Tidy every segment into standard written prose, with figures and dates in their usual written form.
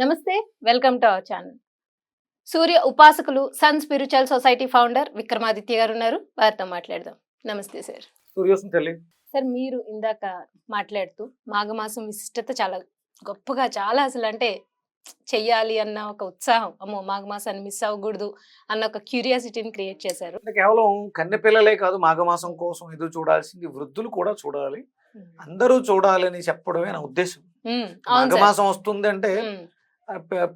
నమస్తే. Welcome to our channel. సూర్య ఉపాసకులు sun spiritual society founder Vikramaditya గారు ఉన్నారు. వారితో మాట్లాడదాం. నమస్తే సార్. సూర్యోసం తల్లి. సార్ మీరు ఇందాక మాట్లాడుతూ మాఘమాసం విశిష్టత చాలా గొప్పగా చాలా అసలంటే చెయ్యాలి అన్న ఒక ఉత్సాహం, అమ్మో మాఘమాసాన్ని మిస్ అవ్వకూడదు అన్న ఒక క్యూరియాసిటీని క్రియేట్ చేశారు. అంటే కేవలం కన్నె పిల్లలే కాదు మాఘమాసం కోసం ఎదురు చూడాల్సింది, వృద్ధులు కూడా చూడాలి, అందరూ చూడాలని చెప్పడమే నా ఉద్దేశం. అవును సార్. మాఘమాసం వస్తుంది అంటే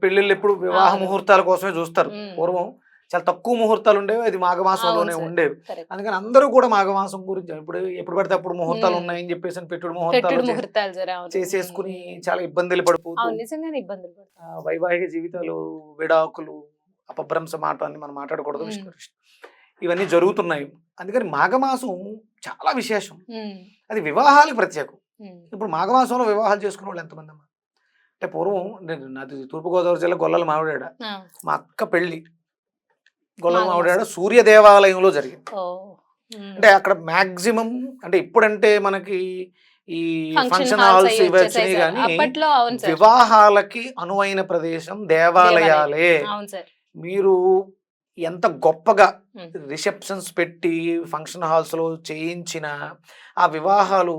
పెళ్లిళ్ళు ఎప్పుడు వివాహ అవును. ముహూర్తాల కోసమే చూస్తారు. పూర్వం చాలా తక్కువ ముహూర్తాలు ఉండేవి, అది మాఘమాసంలోనే అవును సార్. ఉండేవి. కరెక్ట్. అందుకని అందరూ కూడా మాఘమాసం గురించి ఎప్పుడు పడితే అప్పుడు ముహూర్తాలు ఉన్నాయని చెప్పేసి పెట్టుడు పెట్టుడు ముహూర్తాలు ముహూర్తాలు సార్. అవును. చేసేసుకుని చాలా ఇబ్బందులు పడిపోతూ అవును నిజంగానే ఇబ్బందులు పడతారు. వైవాహిక జీవితాలు, విడాకులు, అపభ్రంశ మాట అని మనం మాట్లాడకూడదు, విష్ణు ఇవన్నీ జరుగుతున్నాయి. అందుకని మాఘమాసం చాలా విశేషం, అది వివాహాలకు ప్రత్యేకం. ఇప్పుడు మాఘమాసంలో వివాహాలు చేసుకునే వాళ్ళు ఎంతమంది అమ్మా? అంటే పూర్వం నాది తూర్పుగోదావరి జిల్లా గొల్లల మావిడాడ, మా అక్క పెళ్లి గొల్లల మావిడాడ సూర్య దేవాలయంలో జరిగింది. అంటే అక్కడ మాక్సిమం అంటే ఇప్పుడంటే మనకి ఈ ఫంక్షన్ హాల్స్ ఇవి వచ్చినాయి, కానీ వివాహాలకి అనువైన ప్రదేశం దేవాలయాలే. మీరు ఎంత గొప్పగా రిసెప్షన్స్ పెట్టి ఫంక్షన్ హాల్స్ లో చేయించిన ఆ వివాహాలు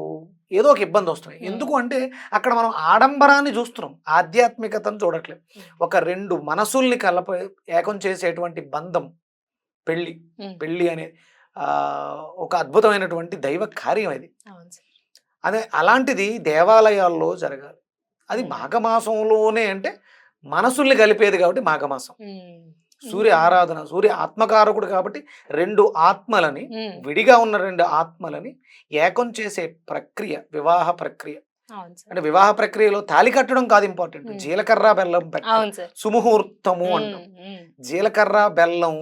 ఏదో ఒక ఇబ్బంది వస్తున్నాయి. ఎందుకు అంటే అక్కడ మనం ఆడంబరాన్ని చూస్తున్నాం, ఆధ్యాత్మికతను చూడట్లేదు. ఒక రెండు మనసుల్ని ఏకం చేసేటువంటి బంధం పెళ్ళి. పెళ్ళి అనే ఒక అద్భుతమైనటువంటి దైవ కార్యం అది. అదే అలాంటిది దేవాలయాల్లో జరగాలి. అది మాఘమాసంలోనే, అంటే మనసుల్ని కలిపేది కాబట్టి మాఘమాసం. సూర్య ఆరాధన, సూర్య ఆత్మకారకుడు కాబట్టి రెండు ఆత్మలని, విడిగా ఉన్న రెండు ఆత్మలని ఏకం చేసే ప్రక్రియ వివాహ ప్రక్రియ. అంటే వివాహ ప్రక్రియలో తాళి కట్టడం కాదు ఇంపార్టెంట్, జీలకర్ర బెల్లం పెట్టి సుముహూర్తము అంటాం. జీలకర్ర బెల్లం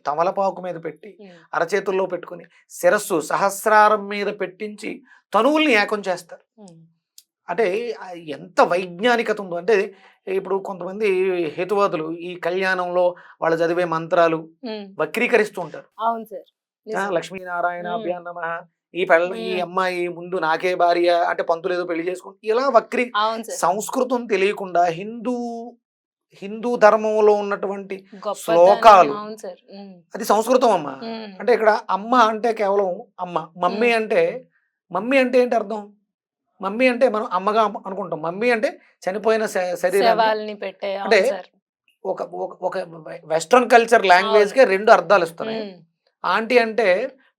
తమలపాకు మీద పెట్టి అరచేతుల్లో పెట్టుకుని శిరస్సు సహస్రారం మీద పెట్టించి తనువుల్ని ఏకం చేస్తారు. అంటే ఎంత వైజ్ఞానికత ఉందో. అంటే ఇప్పుడు కొంతమంది హేతువాదులు ఈ కళ్యాణంలో వాళ్ళు చదివే మంత్రాలు వక్రీకరిస్తూ ఉంటారు. లక్ష్మీనారాయణ అభ్యాన్ నమః, ఈ అమ్మాయి ముందు నాకే భార్య అంటే పంతులు ఏదో పెళ్లి చేసుకుంటూ ఇలా సంస్కృతం తెలియకుండా హిందూ ధర్మంలో ఉన్నటువంటి శ్లోకాలు, అది సంస్కృతం అమ్మ. అంటే ఇక్కడ అమ్మ అంటే కేవలం అమ్మ, మమ్మీ అంటే ఏంటి అర్థం? మమ్మీ అంటే మనం అమ్మగా అనుకుంటాం, మమ్మీ అంటే చనిపోయిన శరీరాన్ని పెట్టే. అంటే ఒక వెస్ట్రన్ కల్చర్ లాంగ్వేజ్ కి రెండు అర్థాలు ఇస్తున్నాయి. ఆంటీ అంటే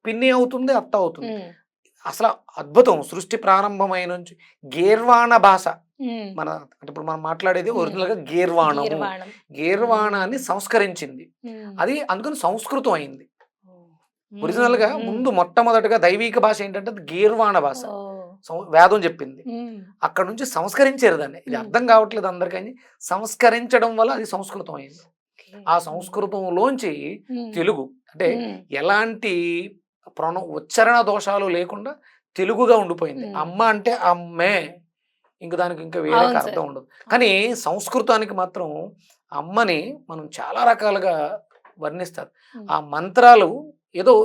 పిన్ని అవుతుంది, అత్త అవుతుంది. అసలు అద్భుతం. సృష్టి ప్రారంభమైన నుంచి గీర్వాణ భాష మన, అంటే ఇప్పుడు మనం మాట్లాడేది ఒరిజినల్ గా గీర్వాణాన్ని సంస్కరించింది అది, అందుకని సంస్కృతం అయింది. ఒరిజినల్ గా ముందు మొట్టమొదటిగా దైవిక భాష ఏంటంటే గీర్వాణ భాష, వేదం చెప్పింది. అక్కడ నుంచి సంస్కరించారు దాన్ని. ఇది అర్థం కావట్లేదు అందరికీ, సంస్కరించడం వల్ల అది సంస్కృతం అయింది. ఆ సంస్కృతంలోంచి తెలుగు అంటే ఎలాంటి ఉచ్చారణ దోషాలు లేకుండా తెలుగుగా ఉండిపోయింది. అమ్మ అంటే అమ్మే, ఇంక దానికి ఇంకా వేరే అర్థం ఉండదు. కానీ సంస్కృతానికి మాత్రం అమ్మని మనం చాలా రకాలుగా వర్ణిస్తారు. ఆ మంత్రాలు ఏదో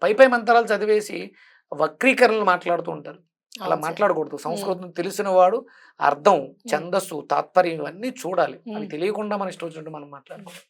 పై మంత్రాలు చదివేసి వక్రీకరణలు మాట్లాడుతూ ఉంటారు. అలా మాట్లాడకూడదు. సంస్కృతం తెలిసిన వాడు అర్థం, ఛందస్సు, తాత్పర్యం ఇవన్నీ చూడాలి. అవి తెలియకుండా మన ఇష్టం వచ్చినట్టు మనం మాట్లాడుకోవాలి.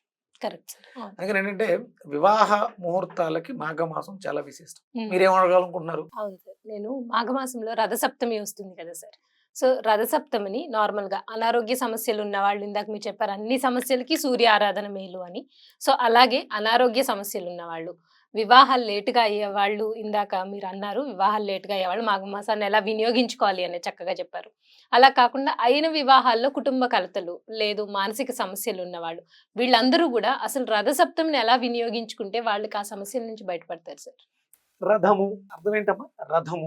అందుకని ఏంటంటే వివాహ ముహూర్తాలకి మాఘమాసం చాలా విశిష్టం. మీరేమడగాలనుకుంటున్నారు? అవును సార్, నేను మాఘమాసంలో రథసప్తమి వస్తుంది కదా సార్. సో రథసప్తమిని నార్మల్ గా అనారోగ్య సమస్యలు ఉన్న వాళ్ళు, ఇందాక మీరు చెప్పారు అన్ని సమస్యలకి సూర్య ఆరాధన మేలు అని. సో అలాగే అనారోగ్య సమస్యలు ఉన్న వాళ్ళు, వివాహాలు లేటుగా అయ్యేవాళ్ళు, ఇందాక మీరు అన్నారు వివాహాలు లేటుగా అయ్యేవాళ్ళు మాఘమాసాన్ని ఎలా వినియోగించుకోవాలి అని చక్కగా చెప్పారు. అలా కాకుండా అయిన వివాహాల్లో కుటుంబ కలతలు లేదు మానసిక సమస్యలు ఉన్నవాళ్ళు, వీళ్ళందరూ కూడా అసలు రథసప్తమిని ఎలా వినియోగించుకుంటే వాళ్ళకి ఆ సమస్యల నుంచి బయటపడతారు సార్? రథము అర్థం ఏంటమ్మా? రథం.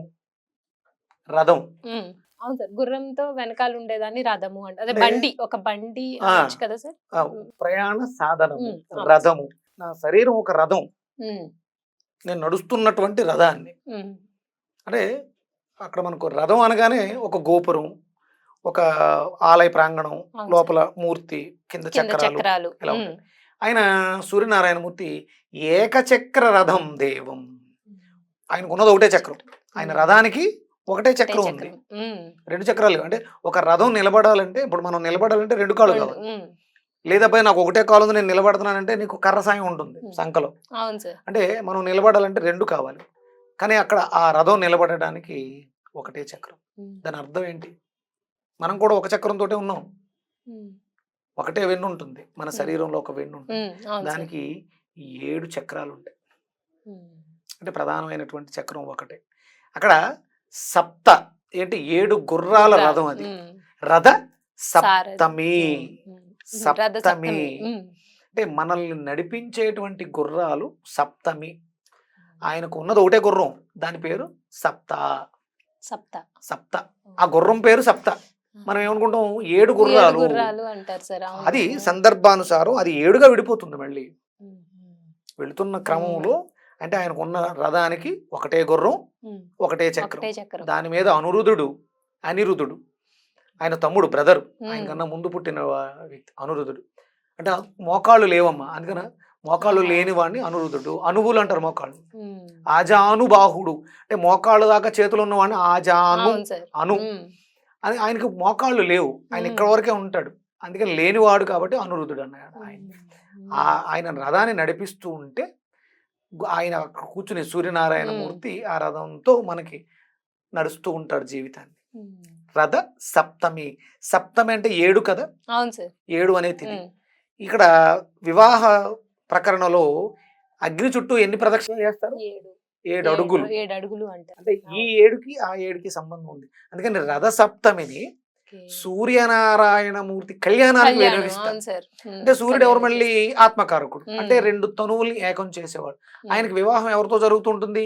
అవును సార్, గుర్రంతో వెనకాల ఉండేదాన్ని రథము అంటే, అదే బండి, ఒక బండి కదా సార్. ప్రయాణ సాధనము రథము. నా శరీరం ఒక రథం, నేను నడుస్తున్నటువంటి రథాన్ని. అంటే అక్కడ మనకు రథం అనగానే ఒక గోపురం, ఒక ఆలయ ప్రాంగణం, లోపల మూర్తి, కింద చక్రాలు ఇలా ఉంటాయి. ఆయన సూర్యనారాయణమూర్తి ఏకచక్ర రథం దేవం. ఆయనకు ఉన్నది ఒకటే చక్రం. ఆయన రథానికి ఒకటే చక్రం ఉంది, రెండు చక్రాలు లేవు. అంటే ఒక రథం నిలబడాలంటే, ఇప్పుడు మనం నిలబడాలంటే రెండు కాళ్ళు కావాలి. లేదా పోయి నాకు ఒకటే కాలు ఉంది, నేను నిలబడుతున్నానంటే నీకు కర్ర సాయం ఉంటుంది సంకలో. అవును సార్. అంటే మనం నిలబడాలంటే రెండు కావాలి. కానీ అక్కడ ఆ రథం నిలబడడానికి ఒకటే చక్రం. దాని అర్థం ఏంటి? మనం కూడా ఒక చక్రంతోటే ఉన్నాం. ఒకటే వెన్ను ఉంటుంది, మన శరీరంలో ఒక వెన్ను ఉంటుంది. దానికి 7 చక్రాలు ఉంటాయి. అంటే ప్రధానమైనటువంటి చక్రం ఒకటే. అక్కడ సప్త ఏంటి? 7 గుర్రాల రథం అది. రథ సప్తమి. సప్తమి అంటే మనల్ని నడిపించేటువంటి గుర్రాలు సప్తమి. ఆయనకు ఉన్నది ఒకటే గుర్రం, దాని పేరు సప్త. సప్త సప్త ఆ గుర్రం పేరు సప్త. మనం ఏమనుకుంటాం 7 గుర్రాలు అంటారు సార్. అది సందర్భానుసారం అది 7గా విడిపోతుంది మళ్ళీ వెళుతున్న క్రమంలో. అంటే ఆయనకు ఉన్న రథానికి ఒకటే గుర్రం, ఒకటే చక్రం. దాని మీద అనిరుద్ధుడు ఆయన తమ్ముడు, బ్రదర్, ఆయన కన్నా ముందు పుట్టిన వ్యక్తి అనిరుద్ధుడు. అంటే మోకాళ్ళు లేవమ్మా, అందుకన మోకాళ్ళు లేని వాడిని అనిరుద్ధుడు. అనువులు అంటారు మోకాళ్ళు. ఆజానుబాహుడు అంటే మోకాళ్ళు దాకా చేతులు ఉన్నవాడిని అను అని. ఆయనకు మోకాళ్ళు లేవు, ఆయన ఇక్కడ వరకే ఉంటాడు, అందుకని లేనివాడు కాబట్టి అనిరుద్ధుడు అన్నాడు. ఆయన రథాన్ని నడిపిస్తూ ఉంటే ఆయన కూర్చుని సూర్యనారాయణ మూర్తి ఆ రథంతో మనకి నడుస్తూ ఉంటాడు జీవితాన్ని. రథ సప్తమి. సప్తమి అంటే 7 కదా. అవును సార్. 7 అనేది ఇక్కడ వివాహ ప్రకరణలో అగ్ని చుట్టూ ఎన్ని ప్రదక్షిణలు చేస్తారు? 7 అడుగులు. 7 అడుగులు అంటే ఈ 7కి ఆ 7కి సంబంధం ఉంది. అందుకని రథ సప్తమిని సూర్యనారాయణ మూర్తి కళ్యాణానికి వినియోగిస్తారు. అంటే సూర్యుడు ఎవరు? మళ్ళీ ఆత్మకారకుడు. అంటే 2 తనువుల్ని ఏకం చేసేవాడు. ఆయనకి వివాహం ఎవరితో జరుగుతుంటుంది?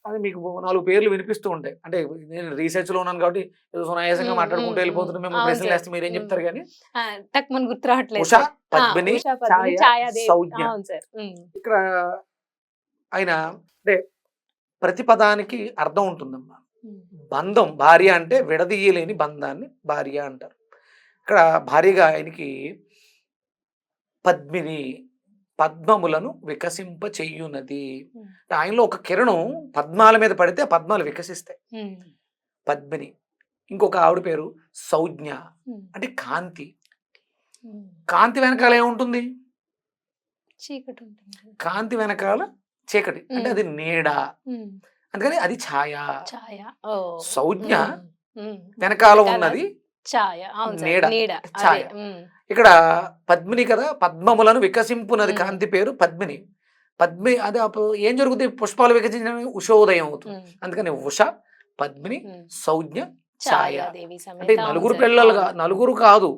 అది మీకు 4 పేర్లు వినిపిస్తూ ఉంటాయి. అంటే నేను రీసెర్చ్ లో ఉన్నాను కాబట్టి ఏదో సునాయాసంగా మాట్లాడుకుంటూ వెళ్ళిపోతున్నాం. మేము ప్రశ్నలు వేస్తే మీరేం చెప్తారు? కానీ ఉష, పద్మిని, సౌజ్ఞ. ఇక్కడ ఆయన అంటే ప్రతి పదానికి అర్థం ఉంటుందమ్మా. బంధం, భార్య అంటే విడదీయలేని బంధాన్ని భార్య అంటారు. ఇక్కడ భార్యగా ఆయనకి పద్మిని, పద్మములను వికసింప చెయ్యునది. ఆయనలో ఒక కిరణం పద్మాల మీద పడితే ఆ పద్మాలు వికసిస్తాయి. పద్మిని. ఇంకొక ఆవిడ పేరు సౌజ్ఞ అంటే కాంతి. కాంతి వెనకాల ఏముంటుంది? చీకటి. కాంతి వెనకాల చీకటి అంటే అది నీడ, అందుకని అది ఛాయ. సౌజ్ఞ వెనకాల ఉన్నది నీడ, ఛాయ. ఇక్కడ పద్మిని కదా, పద్మములను వికసింపునది కాంతి పేరు పద్మిని. పద్మి అది ఏం జరుగుతుంది? పుష్పాలు వికసించడానికి ఉషోదయం అవుతుంది. అందుకని ఉష, పద్మిని, సౌజ్ఞ, ఛాయ. అంటే నలుగురు పిల్లలుగా, నలుగురు కాదు.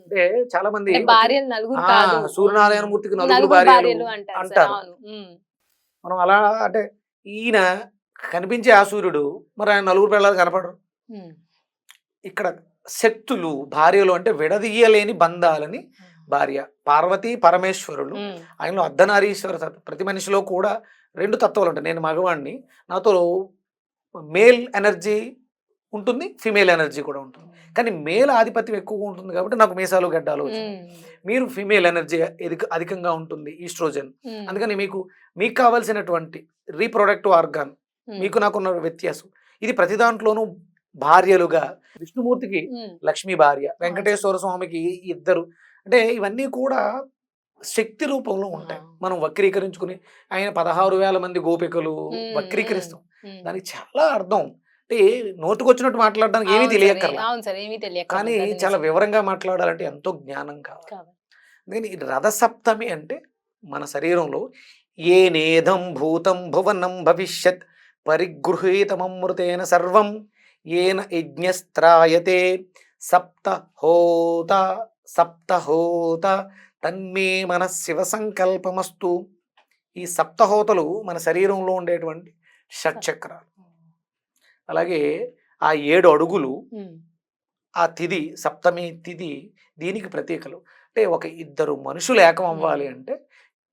అంటే చాలా మంది సూర్యనారాయణ మూర్తికి నలుగురు భార్యలు అంటారు. మనం అలా అంటే ఈయన కనిపించే ఆ సూర్యుడు మరి ఆయన నలుగురు పిల్లలు కనపడరు. ఇక్కడ శక్తులు భార్యలు అంటే విడదీయలేని బంధాలని భార్య. పార్వతి పరమేశ్వరులు, ఆయనలో అర్ధనారీశ్వర. ప్రతి మనిషిలో కూడా 2 తత్వాలు ఉంటాయి. నేను మగవాణ్ణి, నాతో మేల్ ఎనర్జీ ఉంటుంది, ఫిమేల్ ఎనర్జీ కూడా ఉంటుంది. కానీ మేల్ ఆధిపత్యం ఎక్కువగా ఉంటుంది కాబట్టి నాకు మీసాలు గడ్డాలు వచ్చింది. మీరు ఫిమేల్ ఎనర్జీ అధికంగా ఉంటుంది, ఈస్ట్రోజన్. అందుకని మీకు కావాల్సినటువంటి రీప్రొడక్టివ్ ఆర్గాన్ మీకు నాకున్న వ్యత్యాసం ఇది. ప్రతి దాంట్లోనూ భార్యలుగా విష్ణుమూర్తికి లక్ష్మీ భార్య, వెంకటేశ్వర స్వామికి 2. అంటే ఇవన్నీ కూడా శక్తి రూపంలో ఉంటాయి. మనం వక్రీకరించుకుని ఆయన 16,000 మంది గోపికలు వక్రీకరిస్తాం. దానికి చాలా అర్థం. అంటే నోటుకొచ్చినట్టు మాట్లాడడానికి ఏమీ తెలియక్కర్లేదు, కానీ చాలా వివరంగా మాట్లాడాలంటే ఎంతో జ్ఞానం కావాలి. అందుకని రథసప్తమి అంటే మన శరీరంలో ఏ నేదం భూతం భువనం భవిష్యత్ పరిగృహీతమమృతేన సర్వం ఏన యజ్ఞస్త్రాయతే సప్తహోత సప్తహోత తన్మే మన శివ సంకల్పమస్తు. ఈ సప్తహోతలు మన శరీరంలో ఉండేటువంటి షట్చక్రాలు. అలాగే ఆ 7 అడుగులు, ఆ తిథి సప్తమి తిథి దీనికి ప్రతీకలు. అంటే ఒక 2 మనుషులు ఏకం అవ్వాలి అంటే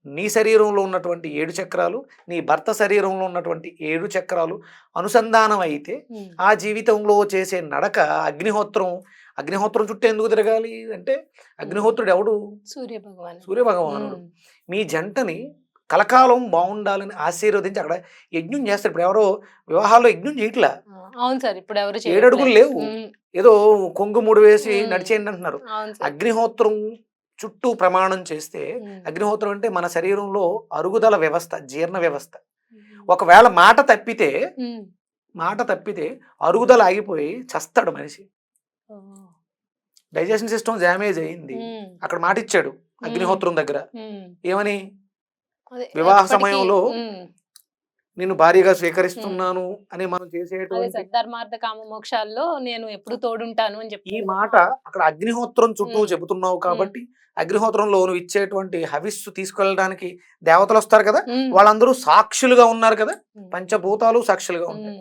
నీ శరీరంలో ఉన్నటువంటి 7 చక్రాలు, నీ భర్త శరీరంలో ఉన్నటువంటి 7 చక్రాలు అనుసంధానం అయితే ఆ జీవితంలో చేసే నడక అగ్నిహోత్రం చుట్టూ ఎందుకు తిరగాలి అంటే అగ్నిహోత్రుడు ఎవడు? సూర్య భగవానుడు. మీ జంటని కలకాలం బాగుండాలని ఆశీర్వదించి అక్కడ యజ్ఞం చేస్తారు. ఇప్పుడు ఎవరో వివాహాల్లో యజ్ఞం చేయట్లా, అవును సార్. ఇప్పుడు ఎవరు 7 అడుగులు లేవు, ఏదో కొంగు ముడి వేసి ఉమ్. నడిచేయండి అంటున్నారు. అవును సార్. అగ్నిహోత్రం చుట్టూ ప్రమాణం చేస్తే, అగ్నిహోత్రం అంటే మన శరీరంలో అరుగుదల వ్యవస్థ, జీర్ణ వ్యవస్థ. ఒకవేళ మాట తప్పితే అరుగుదల ఆగిపోయి చస్తాడు మనిషి. డైజెషన్ సిస్టమ్ డ్యామేజ్ అయింది. అక్కడ మాట ఇచ్చాడు అగ్నిహోత్రం దగ్గర, ఏమని? వివాహ సమయంలో నిన్ను భార్యగా స్వీకరిస్తున్నాను అని మనం చేసేటువంటి ధర్మార్థ కామ మోక్షాల్లో నేను ఎప్పుడు తోడుంటాను అని చెప్పి ఈ మాట అక్కడ అగ్నిహోత్రం చుట్టూ చెబుతున్నావు కాబట్టి, అగ్నిహోత్రంలో నువ్వు ఇచ్చేటువంటి హవిస్సు తీసుకెళ్ళడానికి దేవతలు వస్తారు కదా, వాళ్ళందరూ సాక్షులుగా ఉన్నారు కదా, పంచభూతాలు సాక్షులుగా ఉంటాయి.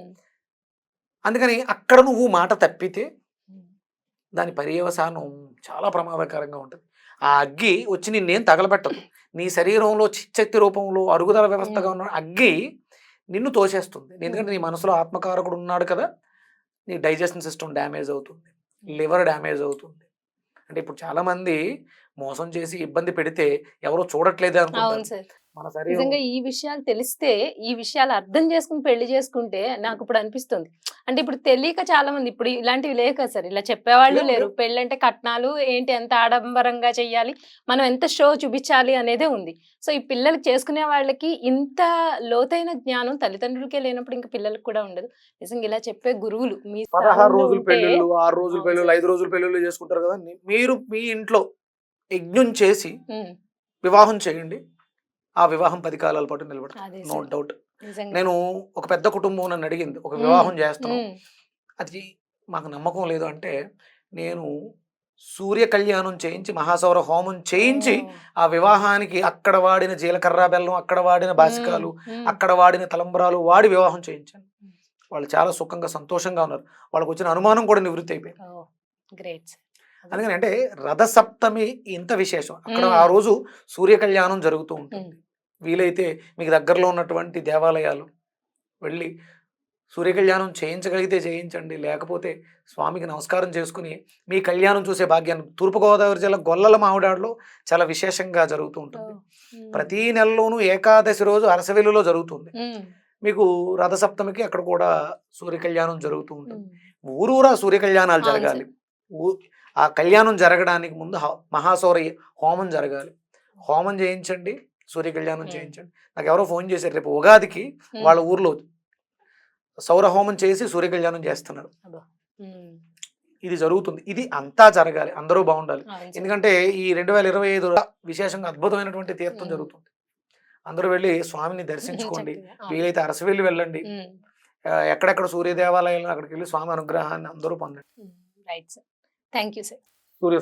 అందుకని అక్కడ నువ్వు మాట తప్పితే దాని పర్యవసానం చాలా ప్రమాదకరంగా ఉంటుంది. ఆ అగ్గి వచ్చి నిన్నేం తగలబెట్టదు, నీ శరీరంలో చిచ్చక్తి రూపంలో అరుగుదల వ్యవస్థగా ఉన్న అగ్గి నిన్ను తోసేస్తుంది. ఎందుకంటే నీ మనసులో ఆత్మకారకుడు ఉన్నాడు కదా, నీ డైజెషన్ సిస్టమ్ డ్యామేజ్ అవుతుంది, లివర్ డ్యామేజ్ అవుతుంది. అంటే ఇప్పుడు చాలా మంది మోసం చేసి ఇబ్బంది పెడితే ఎవరో చూడట్లేదే అనుకుంటారు. మన శరీరం నిజంగా ఈ విషయాలు తెలిస్తే, ఈ విషయాలు అర్థం చేసుకుని పెళ్లి చేసుకుంటే నాకు ఇప్పుడు అనిపిస్తుంది. అంటే ఇప్పుడు తెలియక చాలా మంది ఇప్పుడు ఇలాంటివి లేవు కదా సార్, ఇలా చెప్పేవాళ్ళు లేరు. పెళ్ళి అంటే కట్నాలు ఏంటి, ఎంత ఆడంబరంగా చెయ్యాలి, మనం ఎంత షో చూపించాలి అనేదే ఉంది. సో ఈ పిల్లలకి చేసుకునే వాళ్ళకి ఇంత లోతైన జ్ఞానం తల్లిదండ్రులకే లేనప్పుడు ఇంకా పిల్లలకు కూడా ఉండదు. నిజంగా ఇలా చెప్పే గురువులు మీ 16 రోజుల పెళ్ళిళ్ళు, 6 రోజుల పెళ్ళిళ్ళు, 5 రోజుల పెళ్ళిళ్ళు చేసుకుంటారు కదా. మీరు మీ ఇంట్లో యజ్ఞం చేసి వివాహం చేయండి, ఆ వివాహం 10 కాలాల పాటు నిలబడుతుంది, నో డౌట్. నేను ఒక పెద్ద కుటుంబం నన్ను అడిగింది, ఒక వివాహం చేస్తున్నాం, అది మాకు నమ్మకం లేదు అంటే, నేను సూర్య కళ్యాణం చేయించి మహాసౌర హోమం చేయించి ఆ వివాహానికి అక్కడ వాడిన జీలకర్ర బెల్లం, అక్కడ వాడిన బాసికాలు, అక్కడ వాడిన తలంబరాలు వాడి వివాహం చేయించాను. వాళ్ళు చాలా సుఖంగా సంతోషంగా ఉన్నారు. వాళ్ళకి వచ్చిన అనుమానం కూడా నివృత్తి అయిపోయింది. అందుకని అంటే రథసప్తమి ఇంత విశేషం. అక్కడ ఆ రోజు సూర్య కళ్యాణం జరుగుతూ ఉంటుంది. వీలైతే మీకు దగ్గరలో ఉన్నటువంటి దేవాలయాలు వెళ్ళి సూర్య కళ్యాణం చేయించగలిగితే చేయించండి, లేకపోతే స్వామికి నమస్కారం చేసుకుని మీ కళ్యాణం చూసే భాగ్యాన్ని. తూర్పుగోదావరి జిల్లా గొల్లల మామిడాడులో చాలా విశేషంగా జరుగుతూ ఉంటుంది. ప్రతి నెలలోనూ ఏకాదశి రోజు అరసవెల్లిలో జరుగుతుంది. మీకు రథసప్తమికి అక్కడ కూడా సూర్య కళ్యాణం జరుగుతూ ఉంటుంది. ఊరూరా సూర్య కళ్యాణాలు జరగాలి. ఆ కళ్యాణం జరగడానికి ముందు మహాసౌర హోమం జరగాలి. హోమం చేయించండి, సూర్య కళ్యాణం చేయించండి. నాకు ఎవరో ఫోన్ చేశారు, రేపు ఉగాదికి వాళ్ళ ఊర్లో సౌర హోమం చేసి సూర్య కళ్యాణం చేస్తున్నారు. ఇది జరుగుతుంది. ఇది అంతా జరగాలి, అందరూ బాగుండాలి. ఎందుకంటే ఈ 2025 విశేషంగా అద్భుతమైనటువంటి తీర్థం జరుగుతుంది. అందరూ వెళ్ళి స్వామిని దర్శించుకోండి. వీలైతే అరసవెల్లి వెళ్ళండి, ఎక్కడెక్కడ సూర్య దేవాలయాలు అక్కడికి వెళ్ళి స్వామి అనుగ్రహాన్ని అందరూ పొందండి. Thank you sir. సూర్య